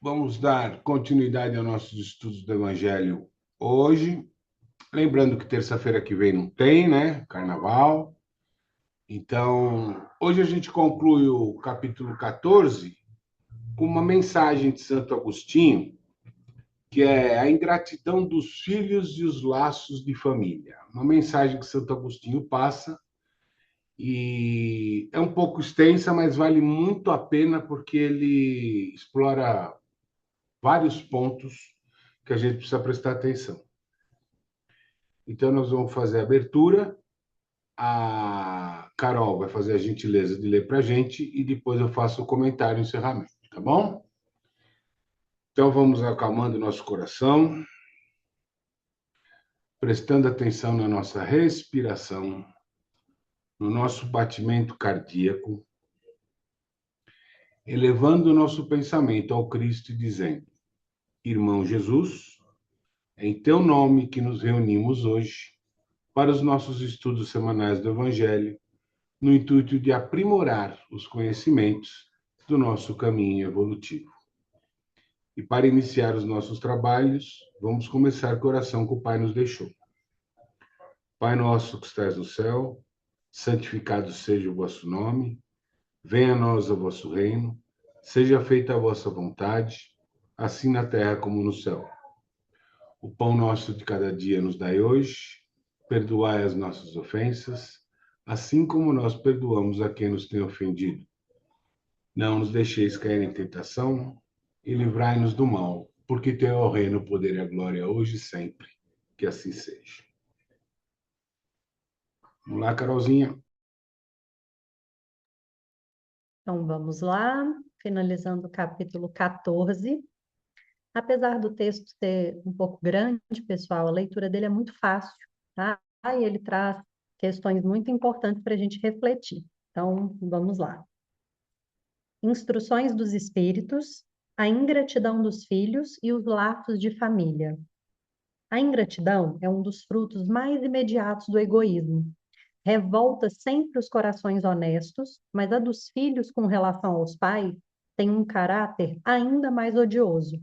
Vamos dar continuidade aos nossos estudos do Evangelho hoje. Lembrando que terça-feira que vem não tem, né? Carnaval. Então, hoje a gente conclui o capítulo 14 com uma mensagem de Santo Agostinho, que é a ingratidão dos filhos e os laços de família. Uma mensagem que Santo Agostinho passa e é um pouco extensa, mas vale muito a pena porque ele explora vários pontos que a gente precisa prestar atenção. Então, nós vamos fazer a abertura, a Carol vai fazer a gentileza de ler para a gente e depois eu faço o comentário e encerramento, tá bom? Então, vamos acalmando nosso coração, prestando atenção na nossa respiração, no nosso batimento cardíaco, elevando o nosso pensamento ao Cristo e dizendo: Irmão Jesus, é em teu nome que nos reunimos hoje para os nossos estudos semanais do Evangelho, no intuito de aprimorar os conhecimentos do nosso caminho evolutivo. E para iniciar os nossos trabalhos, vamos começar com a oração que o Pai nos deixou. Pai nosso que estás no céu, santificado seja o vosso nome, venha a nós o vosso reino, seja feita a vossa vontade, assim na terra como no céu. O pão nosso de cada dia nos dai hoje, perdoai as nossas ofensas, assim como nós perdoamos a quem nos tem ofendido. Não nos deixeis cair em tentação e livrai-nos do mal, porque teu é o reino, o poder e a glória hoje e sempre. Que assim seja. Vamos lá, Carolzinha. Então, vamos lá, finalizando o capítulo 14. Apesar do texto ser um pouco grande, pessoal, a leitura dele é muito fácil, tá? E ele traz questões muito importantes para a gente refletir. Então, vamos lá. Instruções dos espíritos, a ingratidão dos filhos e os laços de família. A ingratidão é um dos frutos mais imediatos do egoísmo. Revolta sempre os corações honestos, mas a dos filhos com relação aos pais tem um caráter ainda mais odioso.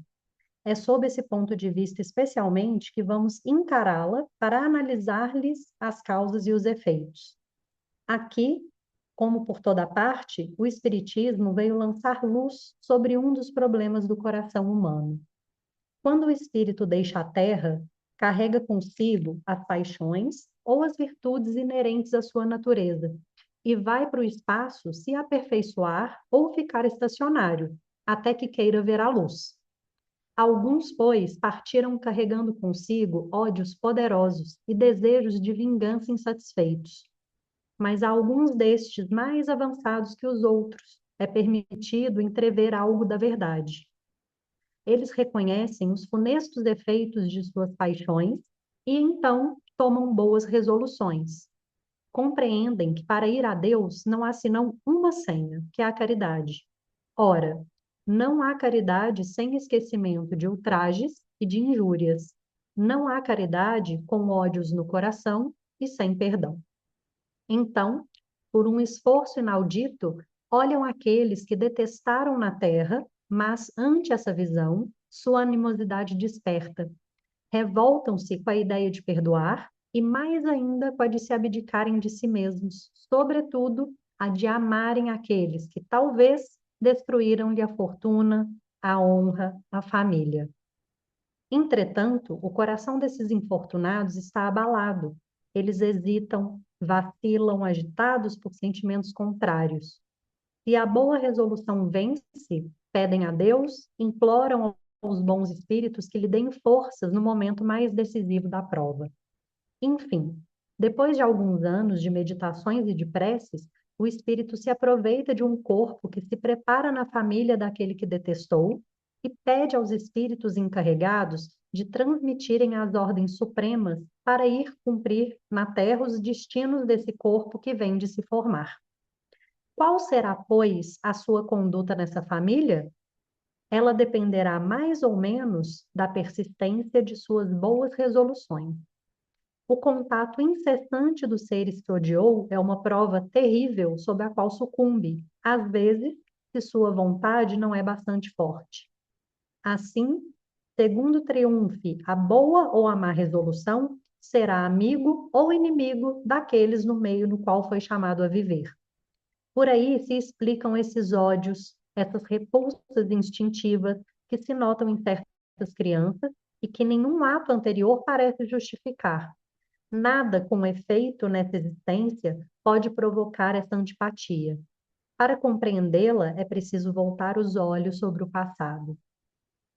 É sob esse ponto de vista, especialmente, que vamos encará-la para analisar-lhes as causas e os efeitos. Aqui, como por toda parte, o Espiritismo veio lançar luz sobre um dos problemas do coração humano. Quando o espírito deixa a Terra, carrega consigo as paixões ou as virtudes inerentes à sua natureza e vai para o espaço se aperfeiçoar ou ficar estacionário, até que queira ver a luz. Alguns, pois, partiram carregando consigo ódios poderosos e desejos de vingança insatisfeitos. Mas há alguns destes mais avançados que os outros. É permitido entrever algo da verdade. Eles reconhecem os funestos efeitos de suas paixões e então tomam boas resoluções. Compreendem que para ir a Deus não há senão uma senha, que é a caridade. Ora, não há caridade sem esquecimento de ultrajes e de injúrias. Não há caridade com ódios no coração e sem perdão. Então, por um esforço inaudito, olham aqueles que detestaram na terra, mas ante essa visão, sua animosidade desperta. Revoltam-se com a ideia de perdoar e mais ainda com a de se abdicarem de si mesmos, sobretudo a de amarem aqueles que talvez destruíram-lhe a fortuna, a honra, a família. Entretanto, o coração desses infortunados está abalado. Eles hesitam, vacilam, agitados por sentimentos contrários. Se a boa resolução vence, pedem a Deus, imploram aos bons espíritos que lhe deem forças no momento mais decisivo da prova. Enfim, depois de alguns anos de meditações e de preces, o espírito se aproveita de um corpo que se prepara na família daquele que detestou e pede aos espíritos encarregados de transmitirem as ordens supremas para ir cumprir na terra os destinos desse corpo que vem de se formar. Qual será, pois, a sua conduta nessa família? Ela dependerá mais ou menos da persistência de suas boas resoluções. O contato incessante dos seres que odiou é uma prova terrível sob a qual sucumbe, às vezes, se sua vontade não é bastante forte. Assim, segundo triunfe a boa ou a má resolução, será amigo ou inimigo daqueles no meio no qual foi chamado a viver. Por aí se explicam esses ódios, essas repulsas instintivas que se notam em certas crianças e que nenhum ato anterior parece justificar. Nada com efeito nessa existência pode provocar essa antipatia. Para compreendê-la, é preciso voltar os olhos sobre o passado.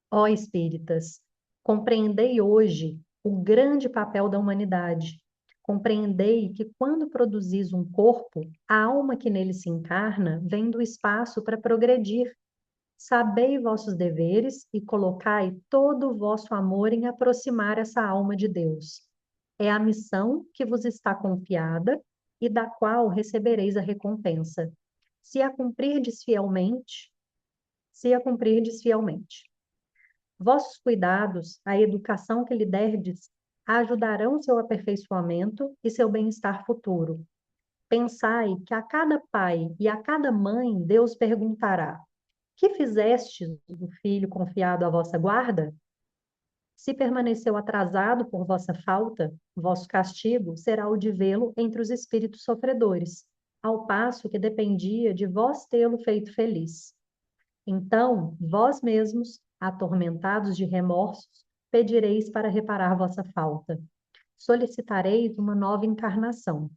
Ó espíritas, compreendei hoje o grande papel da humanidade. Compreendei que quando produzis um corpo, a alma que nele se encarna vem do espaço para progredir. Sabei vossos deveres e colocai todo o vosso amor em aproximar essa alma de Deus. É a missão que vos está confiada e da qual recebereis a recompensa. Se a cumprirdes fielmente, se a cumprirdes fielmente. Vossos cuidados, a educação que lhe derdes, ajudarão seu aperfeiçoamento e seu bem-estar futuro. Pensai que a cada pai e a cada mãe Deus perguntará: que fizestes do filho confiado à vossa guarda? Se permaneceu atrasado por vossa falta, vosso castigo será o de vê-lo entre os espíritos sofredores, ao passo que dependia de vós tê-lo feito feliz. Então, vós mesmos, atormentados de remorsos, pedireis para reparar vossa falta. Solicitareis uma nova encarnação,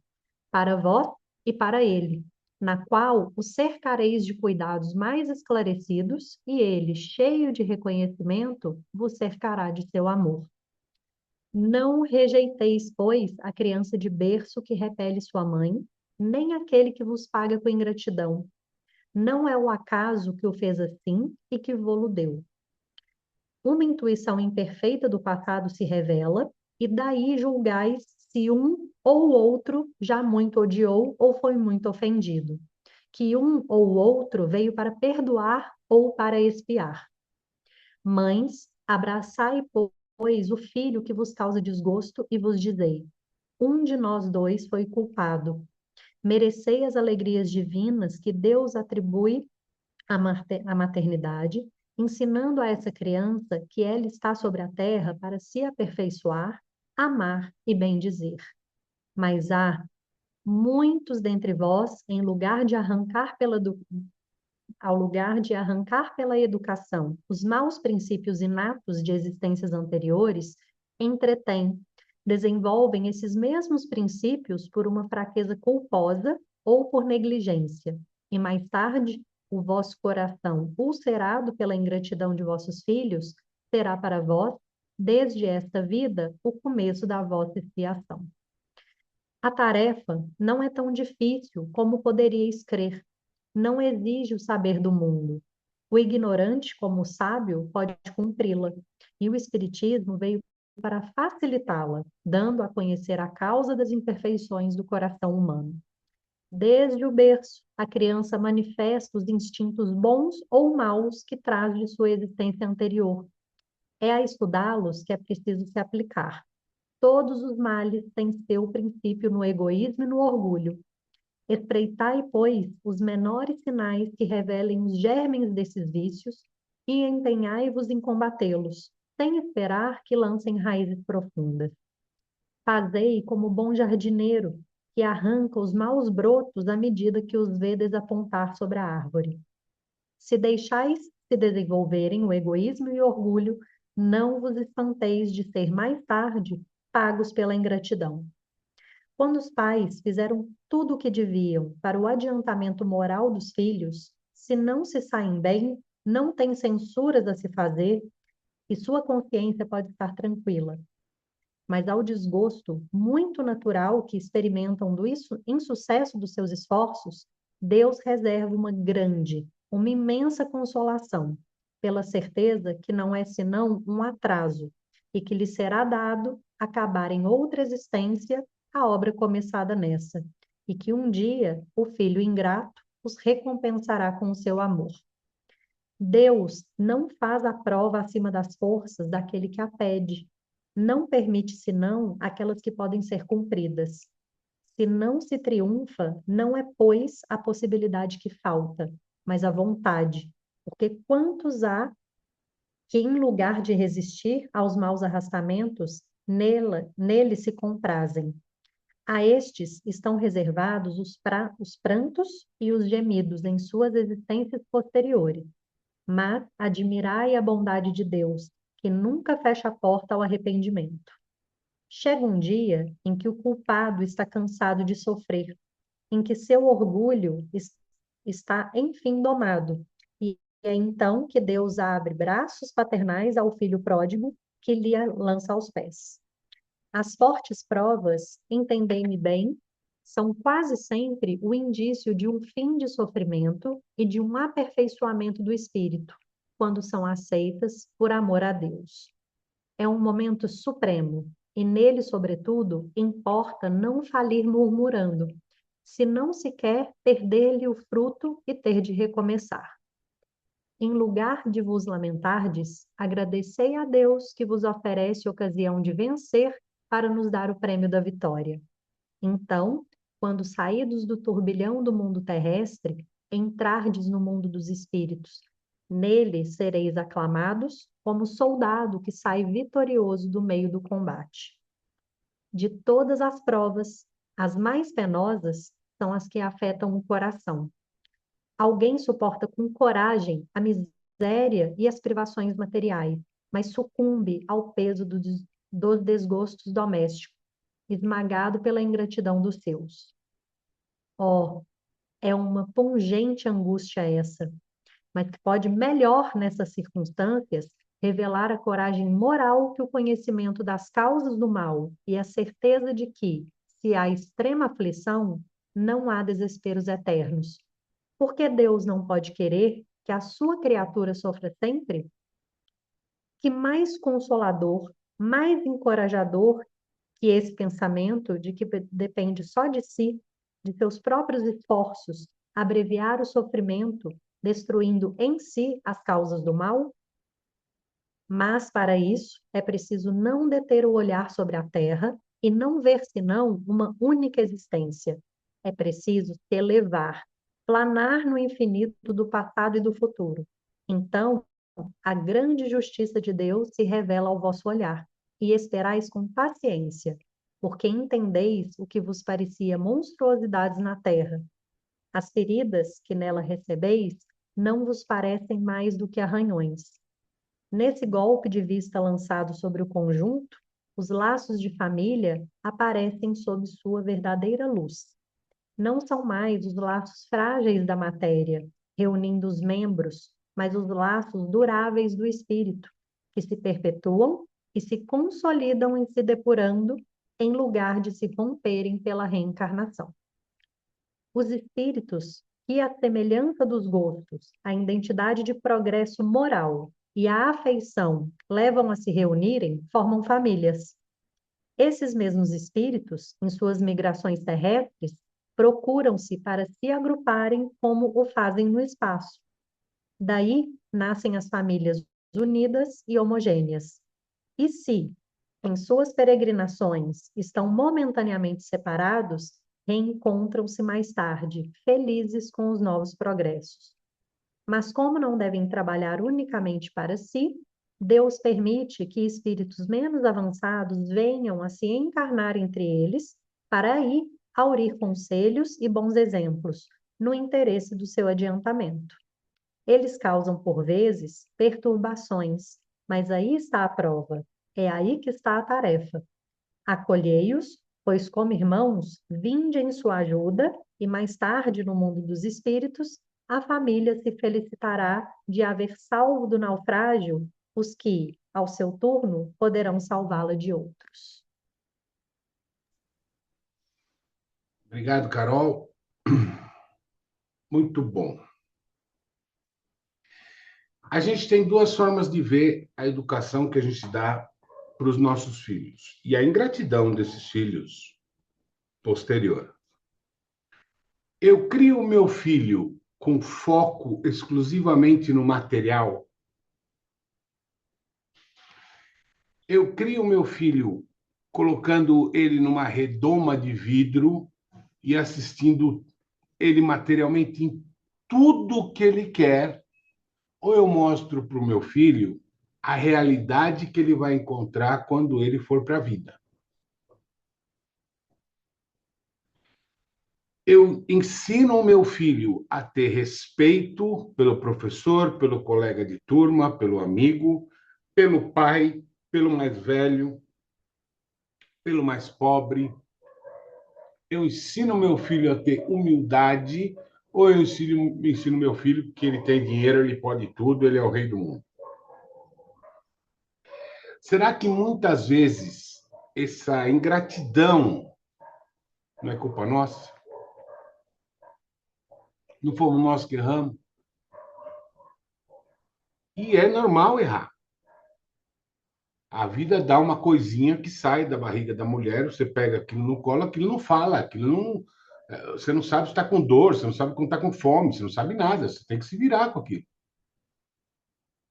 para vós e para ele, na qual o cercareis de cuidados mais esclarecidos e ele, cheio de reconhecimento, vos cercará de seu amor. Não rejeiteis, pois, a criança de berço que repele sua mãe, nem aquele que vos paga com ingratidão. Não é o acaso que o fez assim e que vô-lo deu. Uma intuição imperfeita do passado se revela, e daí julgais se um ou outro já muito odiou ou foi muito ofendido, que um ou outro veio para perdoar ou para expiar. Mães, abraçai, pois, o filho que vos causa desgosto e vos dizei: um de nós dois foi culpado. Merecei as alegrias divinas que Deus atribui à maternidade, ensinando a essa criança que ela está sobre a terra para se aperfeiçoar, amar e bendizer. Mas há muitos dentre vós, ao lugar de arrancar pela educação os maus princípios inatos de existências anteriores, entretêm, desenvolvem esses mesmos princípios por uma fraqueza culposa ou por negligência, e mais tarde o vosso coração, ulcerado pela ingratidão de vossos filhos, será para vós, desde esta vida, o começo da vossa expiação. A tarefa não é tão difícil como poderíeis crer. Não exige o saber do mundo. O ignorante, como o sábio, pode cumpri-la. E o Espiritismo veio para facilitá-la, dando a conhecer a causa das imperfeições do coração humano. Desde o berço, a criança manifesta os instintos bons ou maus que traz de sua existência anterior. É a estudá-los que é preciso se aplicar. Todos os males têm seu princípio no egoísmo e no orgulho. Espreitai, pois, os menores sinais que revelem os germes desses vícios e empenhai-vos em combatê-los, sem esperar que lancem raízes profundas. Fazei como bom jardineiro, que arranca os maus brotos à medida que os vê desapontar sobre a árvore. Se deixais se desenvolverem o egoísmo e o orgulho, não vos espanteis de ser mais tarde pagos pela ingratidão. Quando os pais fizeram tudo o que deviam para o adiantamento moral dos filhos, se não se saem bem, não têm censuras a se fazer e sua consciência pode estar tranquila. Mas ao desgosto muito natural que experimentam do insucesso dos seus esforços, Deus reserva uma imensa consolação, pela certeza que não é senão um atraso e que lhe será dado acabar em outra existência a obra começada nessa, e que um dia o filho ingrato os recompensará com o seu amor. Deus não faz a prova acima das forças daquele que a pede. Não permite, senão, aquelas que podem ser cumpridas. Se não se triunfa, não é, pois, a possibilidade que falta, mas a vontade. Porque quantos há que, em lugar de resistir aos maus arrastamentos, nele se comprazem. A estes estão reservados os prantos e os gemidos em suas existências posteriores. Mas admirai a bondade de Deus, que nunca fecha a porta ao arrependimento. Chega um dia em que o culpado está cansado de sofrer, em que seu orgulho está enfim domado, e é então que Deus abre braços paternais ao filho pródigo que lhe lança aos pés. As fortes provas, entendei-me bem, são quase sempre o indício de um fim de sofrimento e de um aperfeiçoamento do espírito, quando são aceitas por amor a Deus. É um momento supremo, e nele, sobretudo, importa não falir murmurando, se não se quer perder-lhe o fruto e ter de recomeçar. Em lugar de vos lamentardes, agradecei a Deus que vos oferece ocasião de vencer para nos dar o prêmio da vitória. Então, quando saídos do turbilhão do mundo terrestre, entrardes no mundo dos espíritos. Nele sereis aclamados como soldado que sai vitorioso do meio do combate. De todas as provas, as mais penosas são as que afetam o coração. Alguém suporta com coragem a miséria e as privações materiais, mas sucumbe ao peso dos desgostos domésticos, esmagado pela ingratidão dos seus. Oh, é uma pungente angústia essa, mas que pode melhor nessas circunstâncias revelar a coragem moral que o conhecimento das causas do mal e a certeza de que, se há extrema aflição, não há desesperos eternos. Porque Deus não pode querer que a sua criatura sofra sempre? Que mais consolador, mais encorajador que esse pensamento de que depende só de si, de seus próprios esforços, abreviar o sofrimento, destruindo em si as causas do mal? Mas, para isso, é preciso não deter o olhar sobre a terra e não ver senão uma única existência. É preciso se elevar, planar no infinito do passado e do futuro. Então, a grande justiça de Deus se revela ao vosso olhar, e esperais com paciência, porque entendeis o que vos parecia monstruosidades na terra. As feridas que nela recebeis não vos parecem mais do que arranhões. Nesse golpe de vista lançado sobre o conjunto, os laços de família aparecem sob sua verdadeira luz. Não são mais os laços frágeis da matéria, reunindo os membros, mas os laços duráveis do espírito, que se perpetuam e se consolidam em se depurando, em lugar de se romperem pela reencarnação. Os espíritos, que à semelhança dos gostos, a identidade de progresso moral e a afeição levam a se reunirem, formam famílias. Esses mesmos espíritos, em suas migrações terrestres, procuram-se para se agruparem como o fazem no espaço. Daí nascem as famílias unidas e homogêneas. E se, em suas peregrinações, estão momentaneamente separados, reencontram-se mais tarde, felizes com os novos progressos. Mas como não devem trabalhar unicamente para si, Deus permite que espíritos menos avançados venham a se encarnar entre eles, para aí aurir conselhos e bons exemplos, no interesse do seu adiantamento. Eles causam, por vezes, perturbações, mas aí está a prova, é aí que está a tarefa. Acolhei-os, pois como irmãos, vinde em sua ajuda, e mais tarde, no mundo dos espíritos, a família se felicitará de haver salvo do naufrágio os que, ao seu turno, poderão salvá-la de outros. Obrigado, Carol. Muito bom. A gente tem duas formas de ver a educação que a gente dá para os nossos filhos e a ingratidão desses filhos posterior. Eu crio o meu filho com foco exclusivamente no material. Eu crio o meu filho colocando ele numa redoma de vidro e assistindo ele materialmente em tudo que ele quer, ou eu mostro para o meu filho a realidade que ele vai encontrar quando ele for para a vida. Eu ensino o meu filho a ter respeito pelo professor, pelo colega de turma, pelo amigo, pelo pai, pelo mais velho, pelo mais pobre. Eu ensino meu filho a ter humildade, ou eu ensino meu filho que ele tem dinheiro, ele pode tudo, ele é o rei do mundo. Será que muitas vezes essa ingratidão não é culpa nossa? Não fomos nós que erramos? E é normal errar. A vida dá uma coisinha que sai da barriga da mulher, você pega aquilo no colo, aquilo não fala, aquilo não. Você não sabe se está com dor, você não sabe quando está com fome, você não sabe nada, você tem que se virar com aquilo.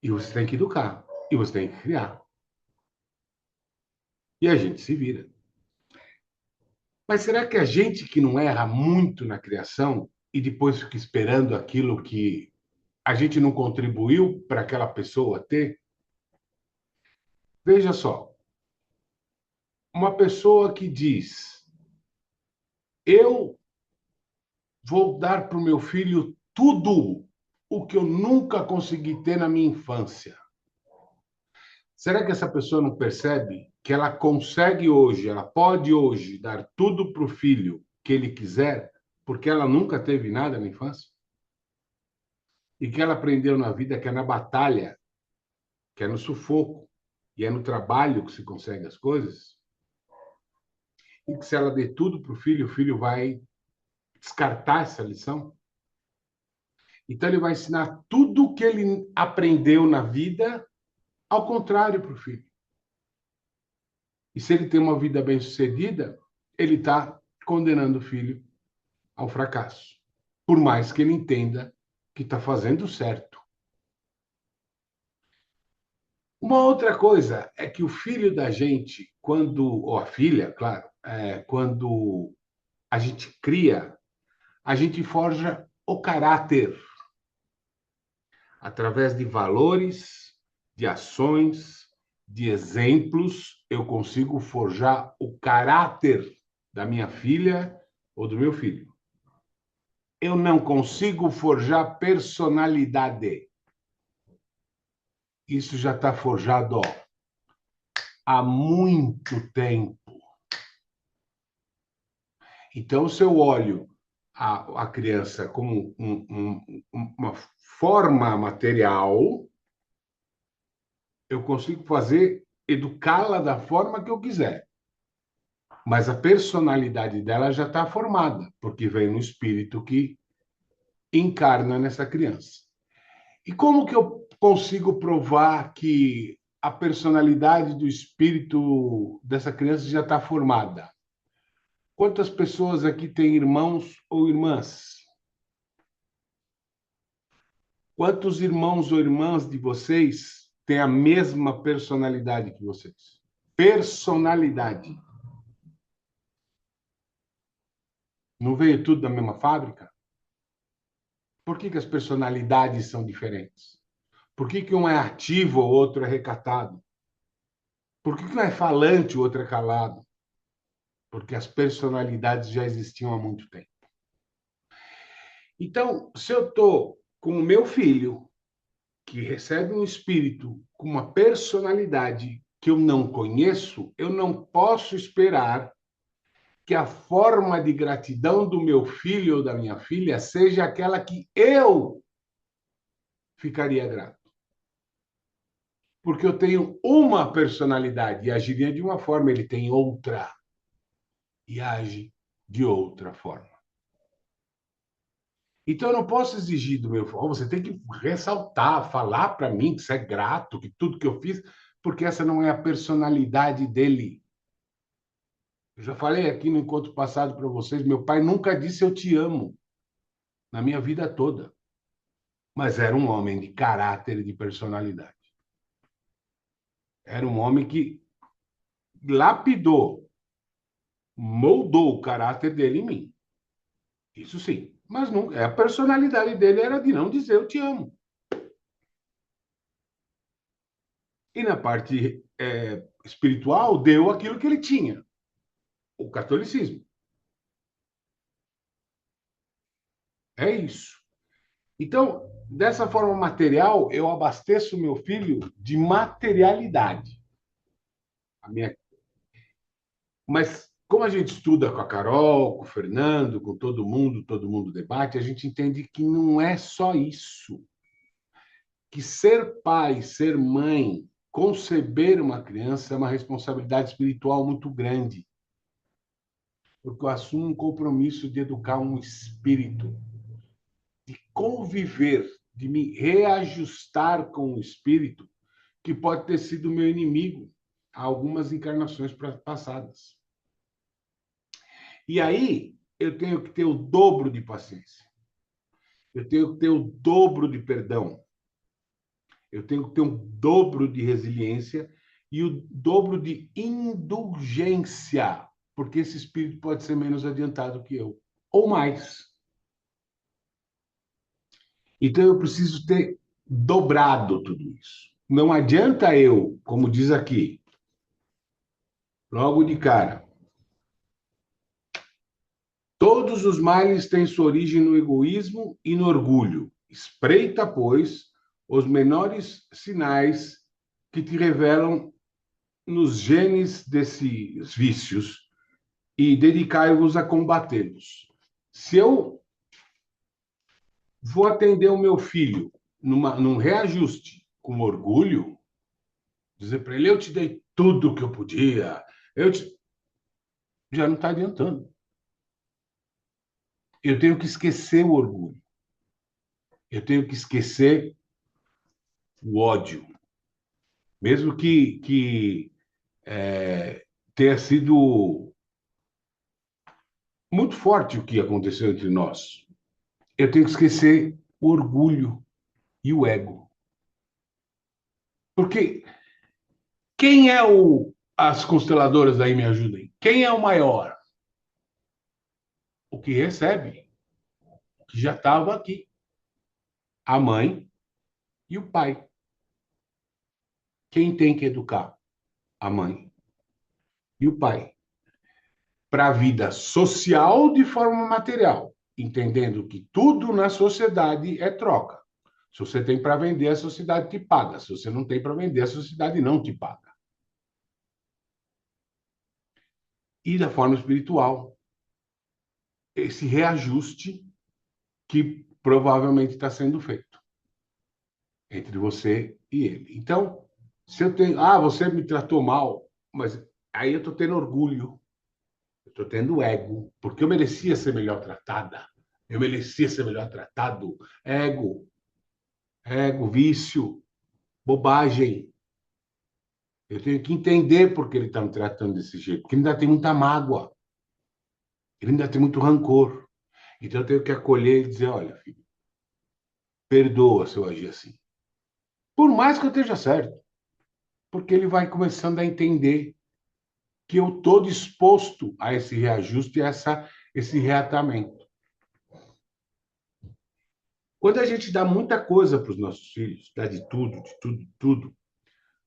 E você tem que educar, e você tem que criar. E a gente se vira. Mas será que a gente que não erra muito na criação e depois fica esperando aquilo que a gente não contribuiu para aquela pessoa ter? Veja só, uma pessoa que diz: eu vou dar para o meu filho tudo o que eu nunca consegui ter na minha infância. Será que essa pessoa não percebe que ela consegue hoje, ela pode hoje dar tudo para o filho que ele quiser, porque ela nunca teve nada na infância? E que ela aprendeu na vida que é na batalha, que é no sufoco, e é no trabalho que se consegue as coisas? E que se ela der tudo para o filho vai descartar essa lição? Então, ele vai ensinar tudo o que ele aprendeu na vida ao contrário para o filho. E se ele tem uma vida bem-sucedida, ele está condenando o filho ao fracasso. Por mais que ele entenda que está fazendo certo. Uma outra coisa é que o filho da gente, ou a filha, claro, quando a gente cria, a gente forja o caráter através de valores, de ações, de exemplos. Eu consigo forjar o caráter da minha filha ou do meu filho. Eu não consigo forjar personalidade. Isso já está forjado há muito tempo. Então, se eu olho a criança como uma forma material, eu consigo educá-la da forma que eu quiser. Mas a personalidade dela já está formada, porque vem no espírito que encarna nessa criança. E como que eu consigo provar que a personalidade do espírito dessa criança já está formada? Quantas pessoas aqui têm irmãos ou irmãs? Quantos irmãos ou irmãs de vocês têm a mesma personalidade que vocês? Personalidade. Não veio tudo da mesma fábrica? Por que as personalidades são diferentes? Por que um é ativo, o outro é recatado? Por que um é falante, o outro é calado? Porque as personalidades já existiam há muito tempo. Então, se eu estou com o meu filho, que recebe um espírito com uma personalidade que eu não conheço, eu não posso esperar que a forma de gratidão do meu filho ou da minha filha seja aquela que eu ficaria grato. Porque eu tenho uma personalidade e agiria de uma forma, ele tem outra e age de outra forma. Então, eu não posso exigir do meu filho, você tem que ressaltar, falar para mim que você é grato, que tudo que eu fiz, porque essa não é a personalidade dele. Eu já falei aqui no encontro passado para vocês, meu pai nunca disse eu te amo na minha vida toda, mas era um homem de caráter e de personalidade. Era um homem que lapidou, moldou o caráter dele em mim. Isso sim. Mas não, a personalidade dele era de não dizer eu te amo. E na parte espiritual, deu aquilo que ele tinha, o catolicismo. É isso. Então, dessa forma material, eu abasteço meu filho de materialidade. A minha... Mas, como a gente estuda com a Carol, com o Fernando, com todo mundo debate, a gente entende que não é só isso. Que ser pai, ser mãe, conceber uma criança é uma responsabilidade espiritual muito grande. Porque eu assumo um compromisso de educar um espírito, de conviver, de me reajustar com o espírito que pode ter sido meu inimigo há algumas encarnações passadas. E aí eu tenho que ter o dobro de paciência. Eu tenho que ter o dobro de perdão. Eu tenho que ter um dobro de resiliência e o dobro de indulgência, porque esse espírito pode ser menos adiantado que eu, ou mais. Então eu preciso ter dobrado tudo isso. Não adianta eu, como diz aqui, logo de cara, todos os males têm sua origem no egoísmo e no orgulho. Espreita, pois, os menores sinais que te revelam nos genes desses vícios e dedicai-vos a combatê-los. Se eu vou atender o meu filho num reajuste com orgulho, dizer para ele, eu te dei tudo que eu podia, já não está adiantando. Eu tenho que esquecer o orgulho. Eu tenho que esquecer o ódio. Mesmo que tenha sido muito forte o que aconteceu entre nós. Eu tenho que esquecer o orgulho e o ego. Porque quem é as consteladoras aí me ajudem? Quem é o maior? O que recebe, o que já estava aqui. A mãe e o pai. Quem tem que educar? A mãe e o pai. Para a vida social de forma material, entendendo que tudo na sociedade é troca. Se você tem para vender, a sociedade te paga. Se você não tem para vender, a sociedade não te paga. E da forma espiritual, esse reajuste que provavelmente está sendo feito entre você e ele. Então, se eu tenho, você me tratou mal, mas aí eu estou tendo orgulho, eu estou tendo ego, porque eu merecia ser melhor tratada, eu merecia ser melhor tratado. Ego, vício, bobagem. Eu tenho que entender por que ele está me tratando desse jeito, porque ele ainda tem muita mágoa, ele ainda tem muito rancor. Então eu tenho que acolher e dizer, olha, filho, perdoa se eu agir assim. Por mais que eu esteja certo, porque ele vai começando a entender que eu estou disposto a esse reajuste e esse reatamento. Quando a gente dá muita coisa para os nossos filhos, dá de tudo, de tudo, de tudo,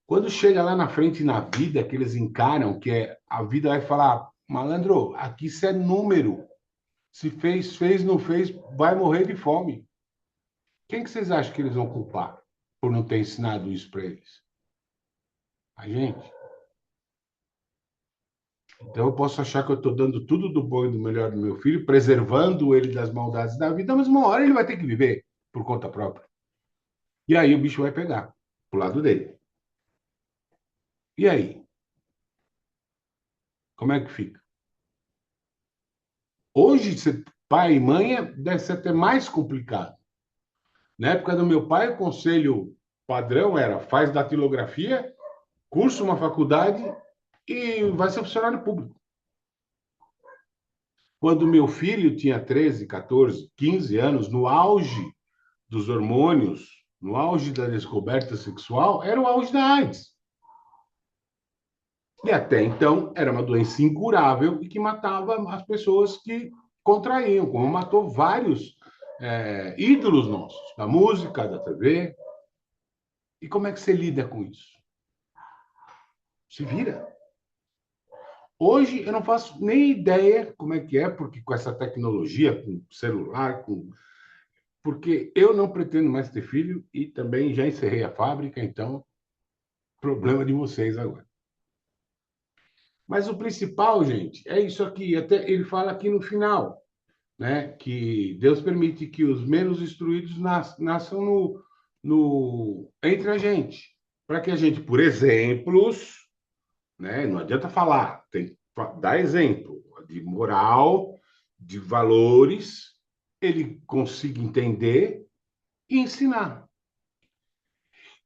quando chega lá na frente na vida, que eles encaram, a vida vai falar, malandro, aqui isso é número. Se fez, fez, não fez, vai morrer de fome. Quem que vocês acham que eles vão culpar por não ter ensinado isso para eles? A gente. Então eu posso achar que eu estou dando tudo do bom e do melhor do meu filho, preservando ele das maldades da vida, mas uma hora ele vai ter que viver por conta própria. E aí o bicho vai pegar pro lado dele. E aí? Como é que fica? Hoje, ser pai e mãe deve ser até mais complicado. Na época do meu pai, o conselho padrão era faz datilografia, cursa uma faculdade e vai ser funcionário público. Quando meu filho tinha 13, 14, 15 anos, no auge dos hormônios, no auge da descoberta sexual, era o auge da AIDS. E até então era uma doença incurável e que matava as pessoas que contraíam, como matou vários ídolos nossos, da música, da TV. E como é que você lida com isso? Se vira. Hoje eu não faço nem ideia como é, porque com essa tecnologia, com celular, porque eu não pretendo mais ter filho e também já encerrei a fábrica, então, problema de vocês agora. Mas o principal, gente, é isso aqui. Até ele fala aqui no final, né? Que Deus permite que os menos instruídos nasçam entre a gente, para que a gente, por exemplos, né? Não adianta falar, tem que dar exemplo de moral, de valores, ele consiga entender e ensinar.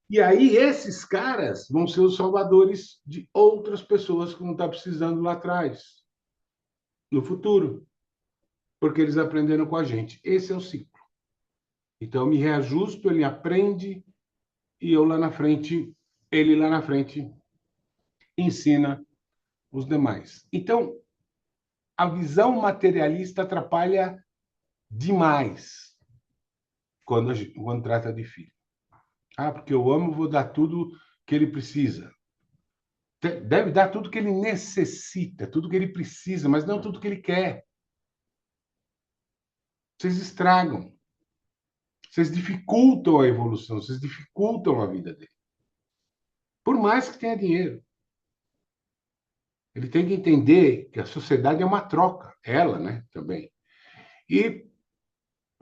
E aí esses caras vão ser os salvadores de outras pessoas que não estão precisando lá atrás, no futuro, porque eles aprenderam com a gente. Esse é o ciclo. Então eu me reajusto, ele aprende e eu lá na frente, ele lá na frente ensina os demais. Então a visão materialista atrapalha demais quando trata de filho. Ah, porque eu amo, vou dar tudo que ele precisa. Deve dar tudo que ele necessita, tudo que ele precisa, mas não tudo que ele quer. Vocês estragam. Vocês dificultam a evolução, vocês dificultam a vida dele. Por mais que tenha dinheiro. Ele tem que entender que a sociedade é uma troca, ela, né, também. E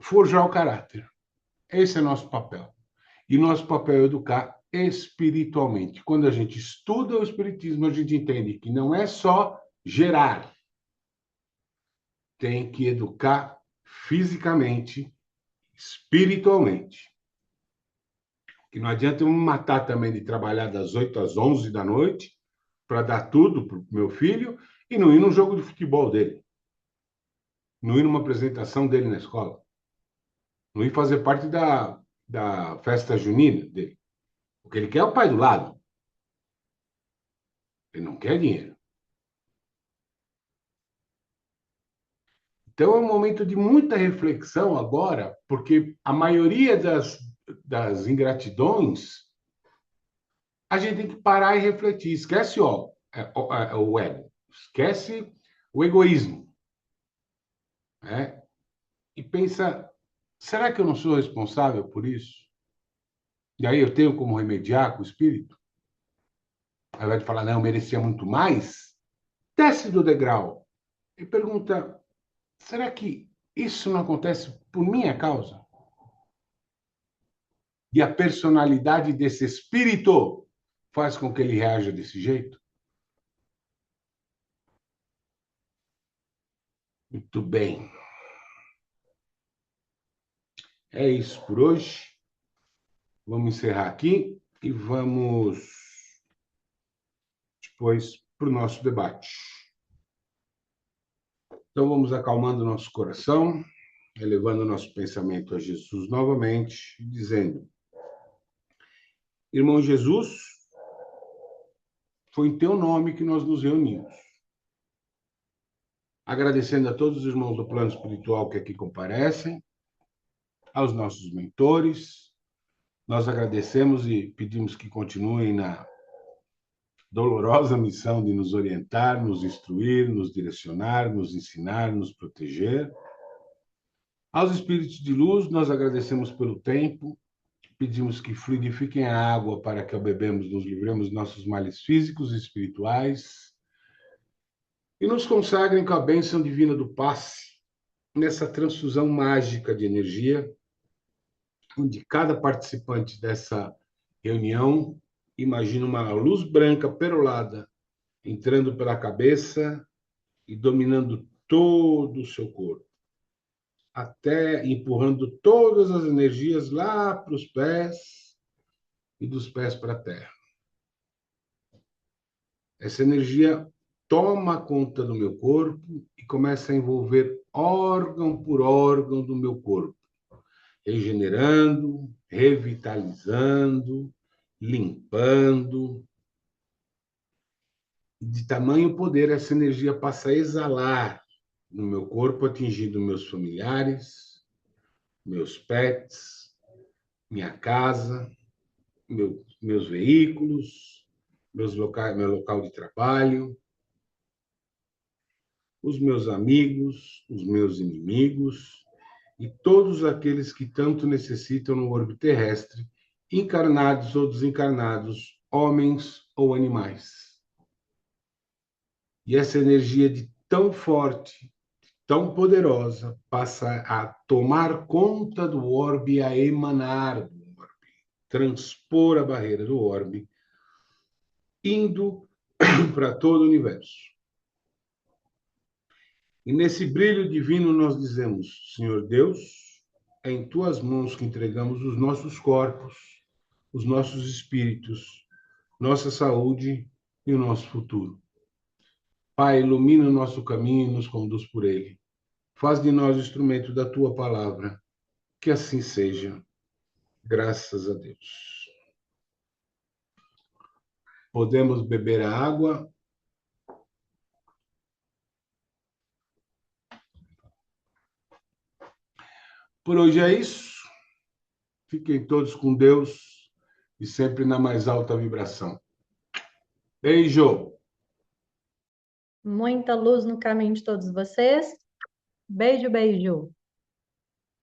forjar o caráter. Esse é nosso papel. E nosso papel é educar espiritualmente. Quando a gente estuda o espiritismo, a gente entende que não é só gerar, tem que educar fisicamente, espiritualmente. Que não adianta eu me matar também de trabalhar das 8 às 11 da noite para dar tudo para o meu filho e não ir num jogo de futebol dele, não ir numa apresentação dele na escola, não ir fazer parte da festa junina dele. O que ele quer é o pai do lado. Ele não quer dinheiro. Então é um momento de muita reflexão agora, porque a maioria das ingratidões a gente tem que parar e refletir. Esquece o ego, esquece o egoísmo, né? E pensa, será que eu não sou responsável por isso? E aí eu tenho como remediar com o espírito? Ao invés de falar, não, eu merecia muito mais, desce do degrau e pergunta, será que isso não acontece por minha causa? E a personalidade desse espírito faz com que ele reaja desse jeito? Muito bem. É isso por hoje. Vamos encerrar aqui e vamos depois para o nosso debate. Então, vamos acalmando nosso coração, elevando nosso pensamento a Jesus novamente, dizendo: Irmão Jesus, foi em teu nome que nós nos reunimos. Agradecendo a todos os irmãos do plano espiritual que aqui comparecem, aos nossos mentores, nós agradecemos e pedimos que continuem na dolorosa missão de nos orientar, nos instruir, nos direcionar, nos ensinar, nos proteger. Aos espíritos de luz, nós agradecemos pelo tempo, pedimos que fluidifiquem a água para que ao bebemos nos livremos dos nossos males físicos e espirituais e nos consagrem com a bênção divina do passe nessa transfusão mágica de energia, onde cada participante dessa reunião imagina uma luz branca perolada entrando pela cabeça e dominando todo o seu corpo, até empurrando todas as energias lá para os pés e dos pés para a terra. Essa energia toma conta do meu corpo e começa a envolver órgão por órgão do meu corpo, regenerando, revitalizando, limpando. De tamanho poder, essa energia passa a exalar no meu corpo, atingindo meus familiares, meus pets, minha casa, meus veículos, meu local de trabalho, os meus amigos, os meus inimigos e todos aqueles que tanto necessitam no orbe terrestre, encarnados ou desencarnados, homens ou animais. E essa energia de tão forte, tão poderosa, passa a tomar conta do orbe, a emanar do orbe, transpor a barreira do orbe, indo para todo o universo. E nesse brilho divino nós dizemos: Senhor Deus, é em tuas mãos que entregamos os nossos corpos, os nossos espíritos, nossa saúde e o nosso futuro. Pai, ilumina o nosso caminho e nos conduz por ele. Faz de nós instrumento da tua palavra. Que assim seja. Graças a Deus. Podemos beber a água. Por hoje é isso. Fiquem todos com Deus e sempre na mais alta vibração. Beijo! Muita luz no caminho de todos vocês. Beijo, beijo.